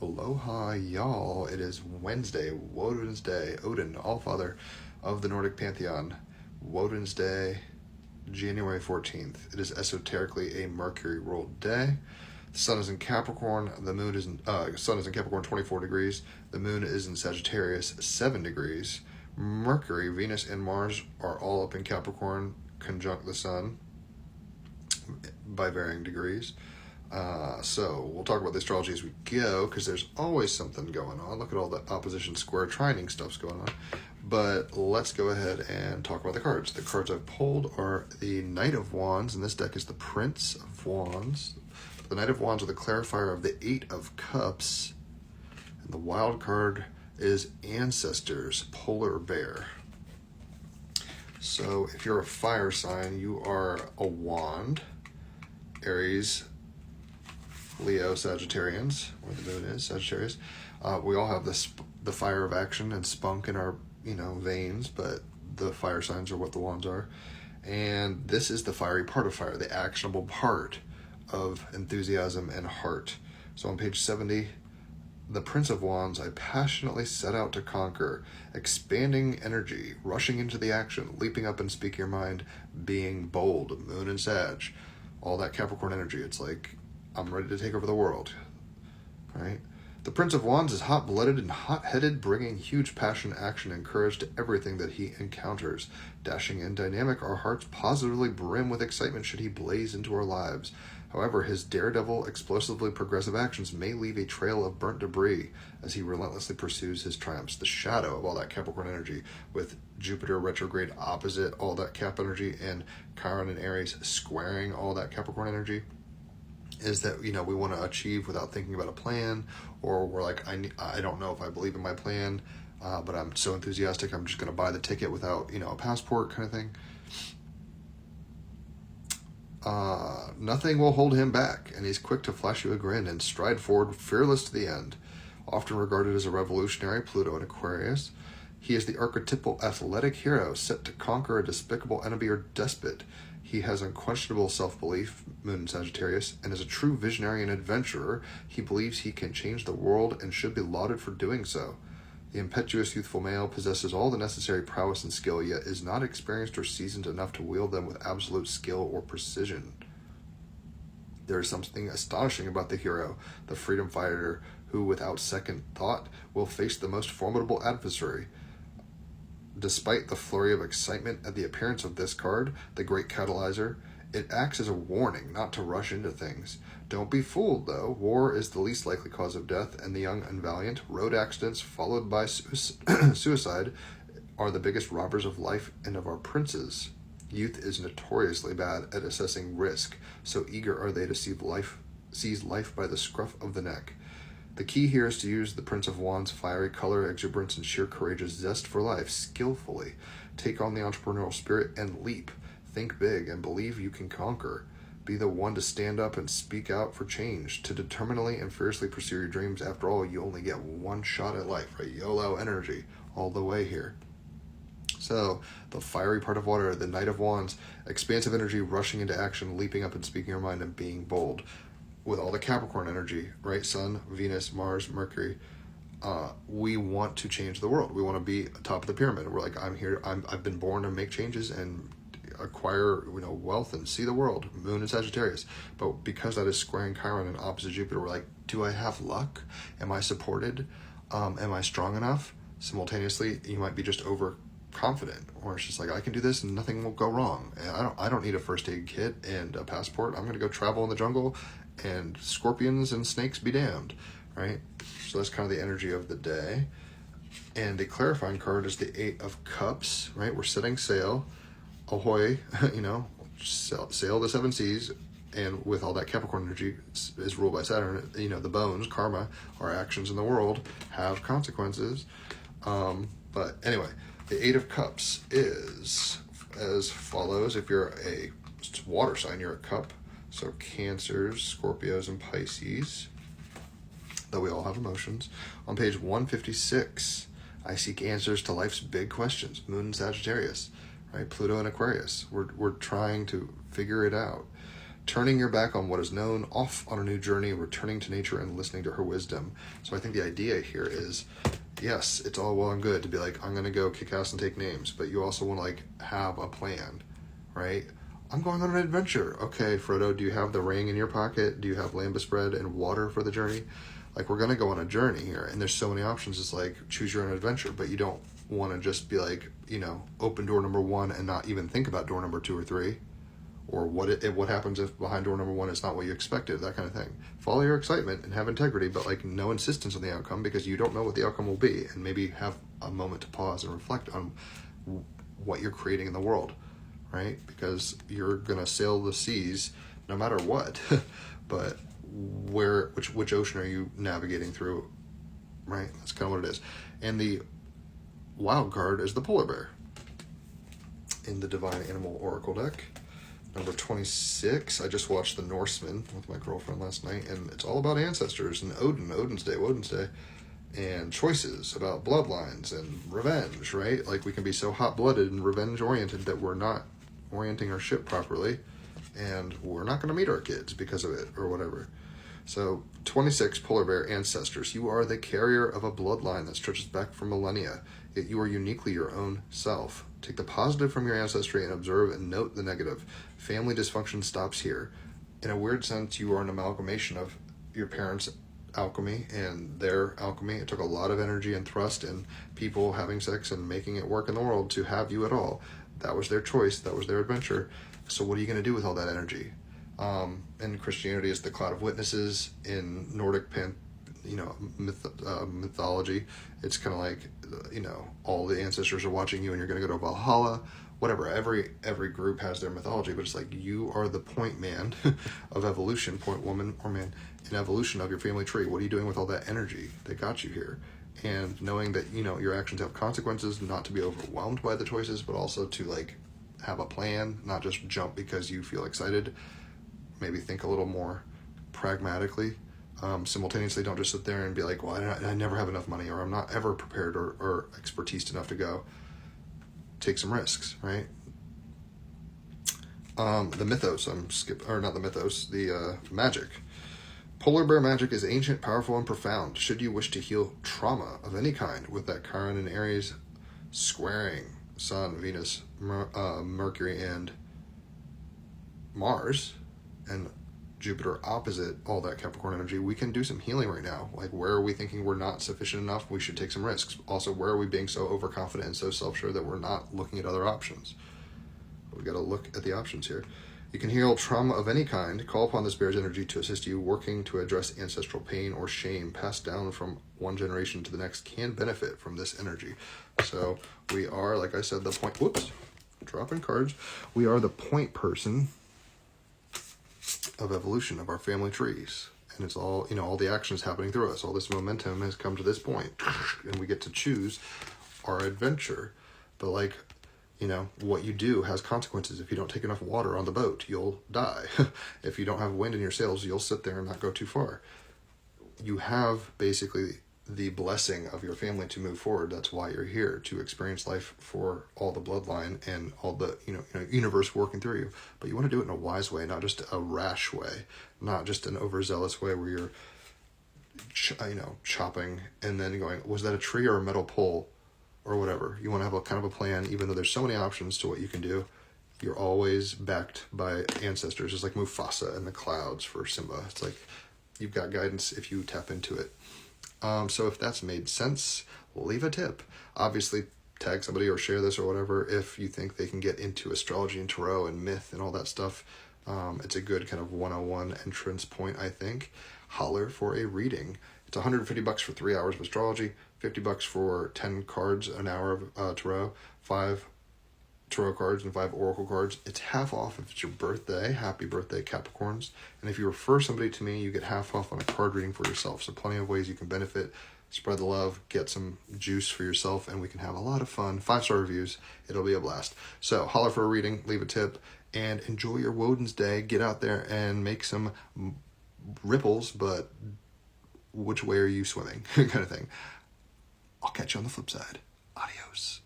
Aloha, y'all. It is Wednesday, Woden's Day. Odin, Allfather of the Nordic Pantheon. Woden's Day, January 14th. It is esoterically a Mercury-ruled day. The sun is in Capricorn. The moon is in, sun is in Capricorn, 24 degrees. The moon is in Sagittarius, 7 degrees. Mercury, Venus, and Mars are all up in Capricorn, conjunct the sun by varying degrees. So we'll talk about the astrology as we go, because there's always something going on. Look at all the opposition square trining stuff's going on. But let's go ahead and talk about the cards. The cards I've pulled are the Knight of Wands, and this deck is the Prince of Wands. The Knight of Wands are the clarifier of the Eight of Cups. And the wild card is Ancestors, Polar Bear. So if you're a fire sign, you are a wand. Aries, Leo, Sagittarians, where the moon is, Sagittarius. We all have the fire of action and spunk in our veins, but the fire signs are what the wands are. And this is the fiery part of fire, the actionable part of enthusiasm and heart. So on page 70, the Prince of Wands, I passionately set out to conquer, expanding energy, rushing into the action, leaping up and speak your mind, being bold, moon and Sag, all that Capricorn energy. It's like, I'm ready to take over the world, right? The Prince of Wands is hot-blooded and hot-headed, bringing huge passion, action, and courage to everything that he encounters. Dashing and dynamic, our hearts positively brim with excitement should he blaze into our lives. However, his daredevil, explosively progressive actions may leave a trail of burnt debris as he relentlessly pursues his triumphs. The shadow of all that Capricorn energy, with Jupiter retrograde opposite all that Cap energy and Chiron and Aries squaring all that Capricorn energy, is that we want to achieve without thinking about a plan, or we're like, I don't know if I believe in my plan, but I'm so enthusiastic I'm just going to buy the ticket without a passport kind of thing. Nothing will hold him back, and he's quick to flash you a grin and stride forward fearless to the end. Often regarded as a revolutionary, Pluto in Aquarius, he is the archetypal athletic hero set to conquer a despicable enemy or despot. He has unquestionable self-belief, moon in Sagittarius, and is a true visionary and adventurer. He believes he can change the world and should be lauded for doing so. The impetuous youthful male possesses all the necessary prowess and skill, yet is not experienced or seasoned enough to wield them with absolute skill or precision. There is something astonishing about the hero, the freedom fighter, who without second thought will face the most formidable adversary. Despite the flurry of excitement at the appearance of this card, the great catalyzer, it acts as a warning not to rush into things. Don't be fooled, though. War is the least likely cause of death, and the young and valiant, road accidents followed by suicide, are the biggest robbers of life and of our princes. Youth is notoriously bad at assessing risk, so eager are they to seize life by the scruff of the neck. The key here is to use the Prince of Wands' fiery color, exuberance, and sheer courageous zest for life skillfully. Take on the entrepreneurial spirit and leap. Think big and believe you can conquer. Be the one to stand up and speak out for change, to determinedly and fiercely pursue your dreams. After all, you only get one shot at life, right? YOLO energy all the way here. So, the fiery part of water, the Knight of Wands, expansive energy, rushing into action, leaping up and speaking your mind, and being bold. With all the Capricorn energy, right? Sun, Venus, Mars, Mercury, we want to change the world. We want to be top of the pyramid. We're like, I've been born to make changes and acquire wealth and see the world. Moon and Sagittarius. But because that is squaring Chiron and opposite Jupiter, we're like, do I have luck? Am I supported? Am I strong enough? Simultaneously, you might be just overconfident, or it's just like, I can do this and nothing will go wrong. And I don't need a first aid kit and a passport. I'm going to go travel in the jungle, and scorpions and snakes be damned, right? So that's kind of the energy of the day. And the clarifying card is the Eight of Cups, right? We're setting sail. Ahoy, sail the seven seas. And with all that Capricorn energy is ruled by Saturn, the bones, karma, our actions in the world have consequences. But anyway, the Eight of Cups is as follows. If you're a water sign, you're a cup. So Cancers, Scorpios, and Pisces, though we all have emotions. On page 156, I seek answers to life's big questions. Moon and Sagittarius, right? Pluto and Aquarius. We're trying to figure it out. turning your back on what is known, off on a new journey, returning to nature and listening to her wisdom. So I think the idea here is, yes, it's all well and good to be like, I'm going to go kick ass and take names, but you also want to like have a plan, right? I'm going on an adventure. Okay, Frodo, do you have the ring in your pocket? Do you have lambus bread and water for the journey? Like, we're going to go on a journey here, and there's so many options. It's like, choose your own adventure, but you don't want to just be like, open door number 1 and not even think about door number 2 or 3, or what happens if behind door number 1 is not what you expected, that kind of thing. Follow your excitement and have integrity, but like no insistence on the outcome, because you don't know what the outcome will be, and maybe have a moment to pause and reflect on what you're creating in the world, right? Because you're going to sail the seas no matter what, but which ocean are you navigating through, right? That's kind of what it is. And the wild card is the polar bear in the Divine Animal Oracle deck. Number 26. I just watched The Norseman with my girlfriend last night, and it's all about ancestors and Odin's Day, and choices about bloodlines and revenge, right? Like, we can be so hot-blooded and revenge-oriented that we're not orienting our ship properly, and we're not going to meet our kids because of it, or whatever. So, 26, polar bear ancestors. You are the carrier of a bloodline that stretches back for millennia, yet you are uniquely your own self. Take the positive from your ancestry and observe and note the negative. Family dysfunction stops here. In a weird sense, you are an amalgamation of your parents' alchemy and their alchemy. It took a lot of energy and thrust and people having sex and making it work in the world to have you at all. That was their choice. That was their adventure. So what are you going to do with all that energy? In Christianity, it's the cloud of witnesses. In Nordic mythology, it's kind of like, all the ancestors are watching you and you're going to go to Valhalla. Whatever, every group has their mythology, but it's like, you are the point man of evolution, point woman or man in evolution of your family tree. What are you doing with all that energy that got you here? And knowing that, your actions have consequences, not to be overwhelmed by the choices, but also to like have a plan, not just jump because you feel excited. Maybe think a little more pragmatically. Simultaneously, don't just sit there and be like, well, I never have enough money, or I'm not ever prepared or expertised enough to go. Take some risks, right? The mythos, the magic. Polar bear magic is ancient, powerful, and profound. Should you wish to heal trauma of any kind, with that Chiron and Aries squaring Sun, Venus, Mercury, and Mars, and Jupiter opposite all that Capricorn energy, we can do some healing right now. Like, where are we thinking we're not sufficient enough? We should take some risks. Also, where are we being so overconfident and so self-sure that we're not looking at other options? We got to look at the options here. You can heal trauma of any kind. Call upon this bear's energy to assist you. Working to address ancestral pain or shame passed down from one generation to the next can benefit from this energy. So we are, like I said, the point. Whoops, dropping cards. We are the point person of evolution of our family trees, and it's all, all the actions happening through us. All this momentum has come to this point, and we get to choose our adventure. But like, what you do has consequences. If you don't take enough water on the boat, you'll die. If you don't have wind in your sails, you'll sit there and not go too far. You have basically the blessing of your family to move forward. That's why you're here, to experience life for all the bloodline and all the universe working through you. But you want to do it in a wise way, not just a rash way, not just an overzealous way where you're chopping and then going, was that a tree or a metal pole or whatever. You want to have a kind of a plan, even though there's so many options to what you can do. You're always backed by ancestors. It's like Mufasa in the clouds for Simba. It's like you've got guidance if you tap into it. So if that's made sense, leave a tip. Obviously, tag somebody or share this or whatever if you think they can get into astrology and tarot and myth and all that stuff. It's a good kind of 101 entrance point, I think. Holler for a reading. It's $150 for 3 hours of astrology, $50 for 10 cards, an hour of tarot, 5 tarot cards and 5 oracle cards. It's half off if it's your birthday. Happy birthday, Capricorns. And if you refer somebody to me, you get half off on a card reading for yourself. So plenty of ways you can benefit. Spread the love, get some juice for yourself, and we can have a lot of fun. 5-star reviews. It'll be a blast. So holler for a reading, leave a tip, and enjoy your Woden's Day. Get out there and make some ripples, but which way are you swimming? Kind of thing. I'll catch you on the flip side. Adios.